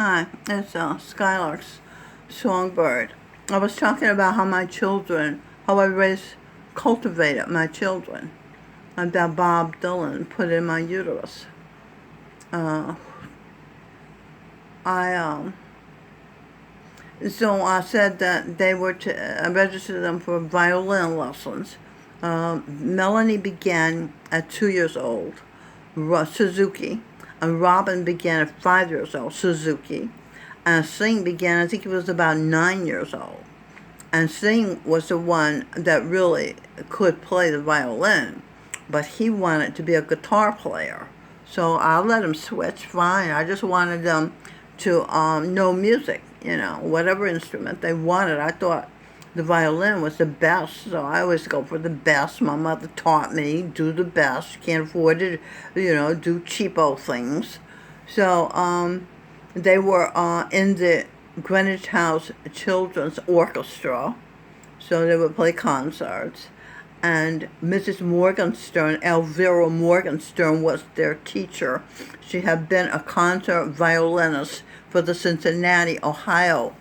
Hi, it's Skylark's Songbird. I was talking about how I cultivated my children, and that Bob Dylan put in my uterus. Uh, I So I said that I registered them for violin lessons. Melanie began at 2 years old, Suzuki, and Robin began at 5 years old, Suzuki, and Sing began, I think he was about 9 years old. And Sing was the one that really could play the violin, but he wanted to be a guitar player. So I let him switch, fine. I just wanted them to know music, whatever instrument they wanted. I thought the violin was the best, so I always go for the best. My mother taught me, do the best. You can't afford to, do cheapo things. So they were in the Greenwich House Children's Orchestra, so they would play concerts. And Mrs. Morgenstern, Elvira Morgenstern, was their teacher. She had been a concert violinist for the Cincinnati, Ohio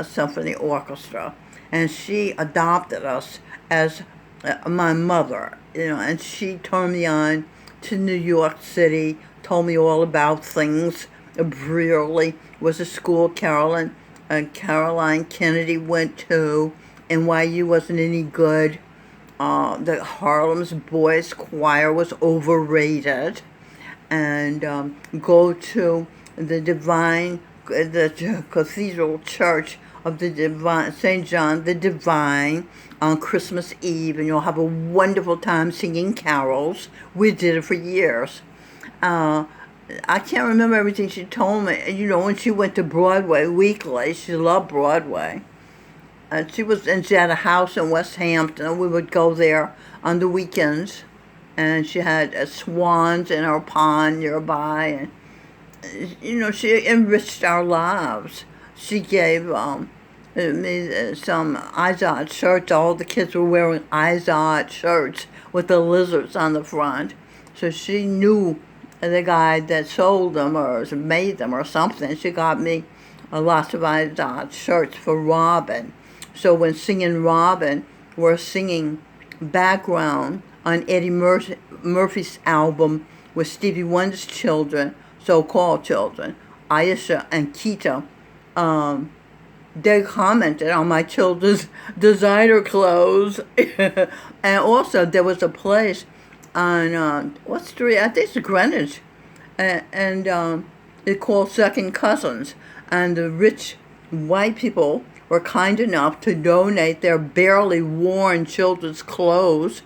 Symphony Orchestra. And she adopted us as my mother, and she turned me on to New York City, told me all about things. Brearley was a school Caroline Kennedy went to. NYU wasn't any good. The Harlem's Boys Choir was overrated. And go to the Cathedral Church of the Divine, St. John the Divine, on Christmas Eve, and you'll have a wonderful time singing carols. We did it for years. I can't remember everything she told me. When she went to Broadway weekly, she loved Broadway. She had a house in West Hampton, and we would go there on the weekends. And she had swans in her pond nearby, and she enriched our lives. She gave me some Izod shirts. All the kids were wearing Izod shirts with the lizards on the front. So she knew the guy that sold them or made them or something. She got me lots of Izod shirts for Robin. So when singing Robin, we're singing background on Eddie Murphy's album with Stevie Wonder's children, so-called children, Aisha and Kita. They commented on my children's designer clothes. And also there was a place on, what street? I think it's Greenwich. And it's called Second Cousins. And the rich white people were kind enough to donate their barely worn children's clothes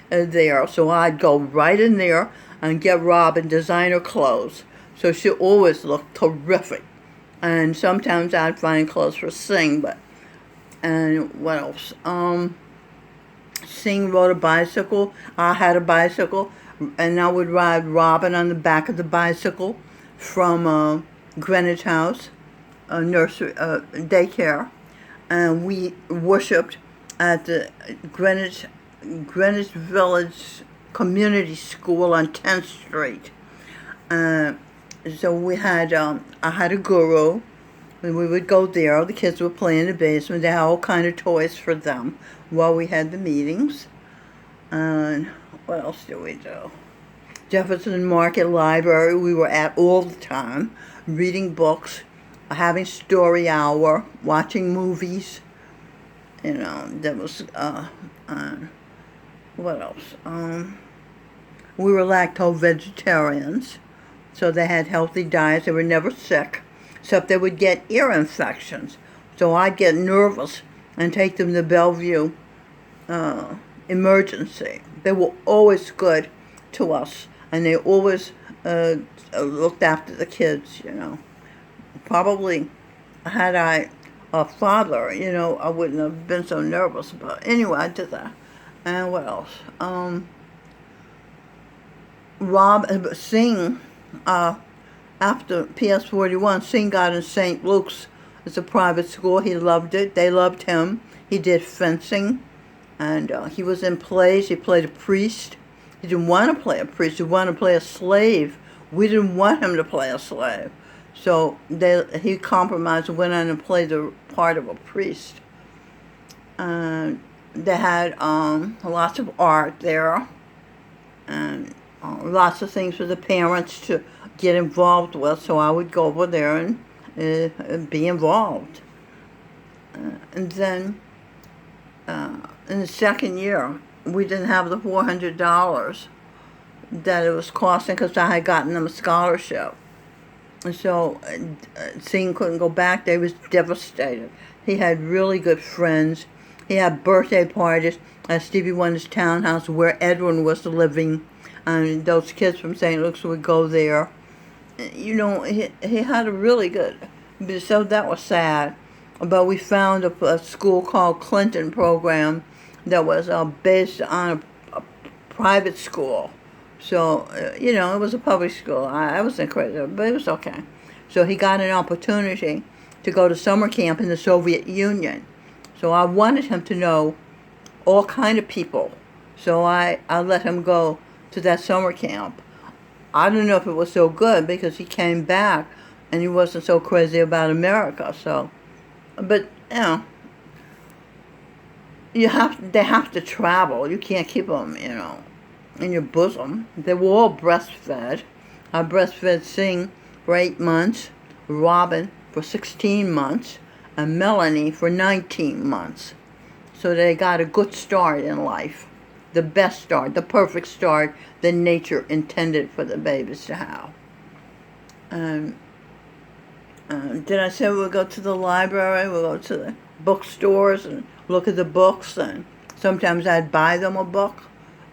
there. So I'd go right in there and get Robin designer clothes. So she always looked terrific. And sometimes I'd find clothes for Sing, and what else? Sing rode a bicycle. I had a bicycle, and I would ride Robin on the back of the bicycle from Greenwich House, nursery, daycare. And we worshipped at the Greenwich Village Community School on 10th Street. So I had a guru, and we would go there. The kids would play in the basement. They had all kind of toys for them while we had the meetings. And what else did we do? Jefferson Market Library we were at all the time, reading books, having story hour, watching movies. There was, what else? We were lactose vegetarians, so they had healthy diets. They were never sick, except they would get ear infections. So I'd get nervous and take them to Bellevue emergency. They were always good to us, and they always looked after the kids, Probably had I a father, I wouldn't have been so nervous. But anyway, I did that. And what else? Sing, after PS41, Sing got in St. Luke's. It's a private school. He loved it. They loved him. He did fencing, and he was in plays. He played a priest. He didn't want to play a priest. He wanted to play a slave. We didn't want him to play a slave. So he compromised and went on and played the part of a priest. They had lots of art there, and lots of things for the parents to get involved with. So I would go over there and be involved. And then in the second year, we didn't have the $400 that it was costing because I had gotten them a scholarship. And so Sean couldn't go back there. He was devastated. He had really good friends. He had birthday parties at Stevie Wonder's townhouse where Edwin was living. And those kids from St. Luke's would go there. You know, he had a really good, so that was sad. But we found a school called Clinton Program that was based on a private school. So, you know, it was a public school. I wasn't crazy, but it was okay. So he got an opportunity to go to summer camp in the Soviet Union. So I wanted him to know all kind of people. So I let him go to that summer camp. I don't know if it was so good because he came back and he wasn't so crazy about America. So, but, you know, they have to travel. You can't keep them, you know, in your bosom. They were all breastfed. I breastfed Sing for 8 months, Robin for 16 months, and Melanie for 19 months. So they got a good start in life. The best start, the perfect start that nature intended for the babies to have. Did I say we'll go to the library? We'll go to the bookstores and look at the books, and sometimes I'd buy them a book.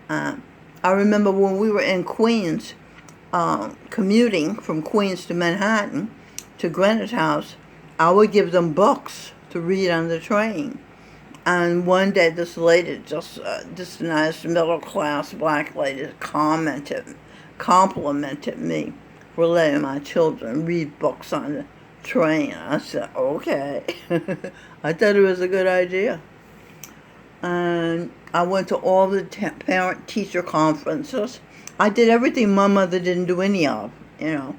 I remember when we were in Queens, commuting from Queens to Manhattan to Greenwich House, I would give them books to read on the train. And one day this lady, just this nice middle-class black lady, complimented me for letting my children read books on the train. I said, okay. I thought it was a good idea. And I went to all the parent-teacher conferences. I did everything my mother didn't do any of, you know,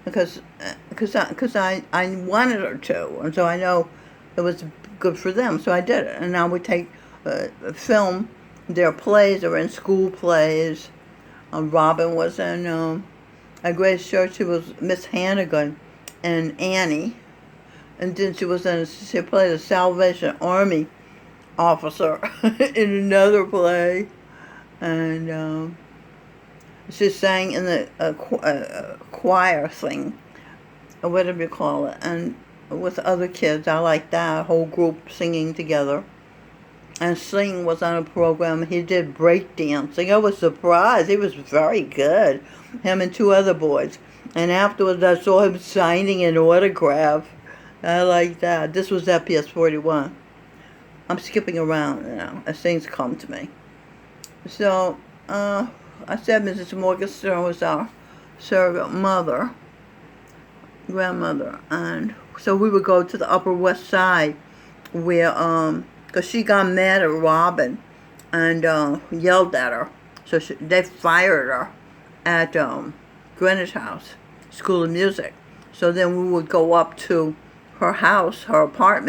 because I wanted her to, and so I know it was good for them, so I did it. And I would take film their plays or in school plays. Robin was in at Grace Church. She was Miss Hannigan and Annie, and then she played a Salvation Army officer in another play, and she sang in the choir thing, or whatever you call it, and with other kids. I like that whole group singing together. And Sing was on a program. He did break dancing. I was surprised. He was very good. Him and 2 other boys. And afterwards, I saw him signing an autograph. I like that. This was at PS 41. I'm skipping around now as things come to me. So, I said Mrs. Morgenstern was our surrogate grandmother, and so we would go to the Upper West Side where, because she got mad at Robin and yelled at her. So they fired her at Greenwich House, School of Music. So then we would go up to her house, her apartment.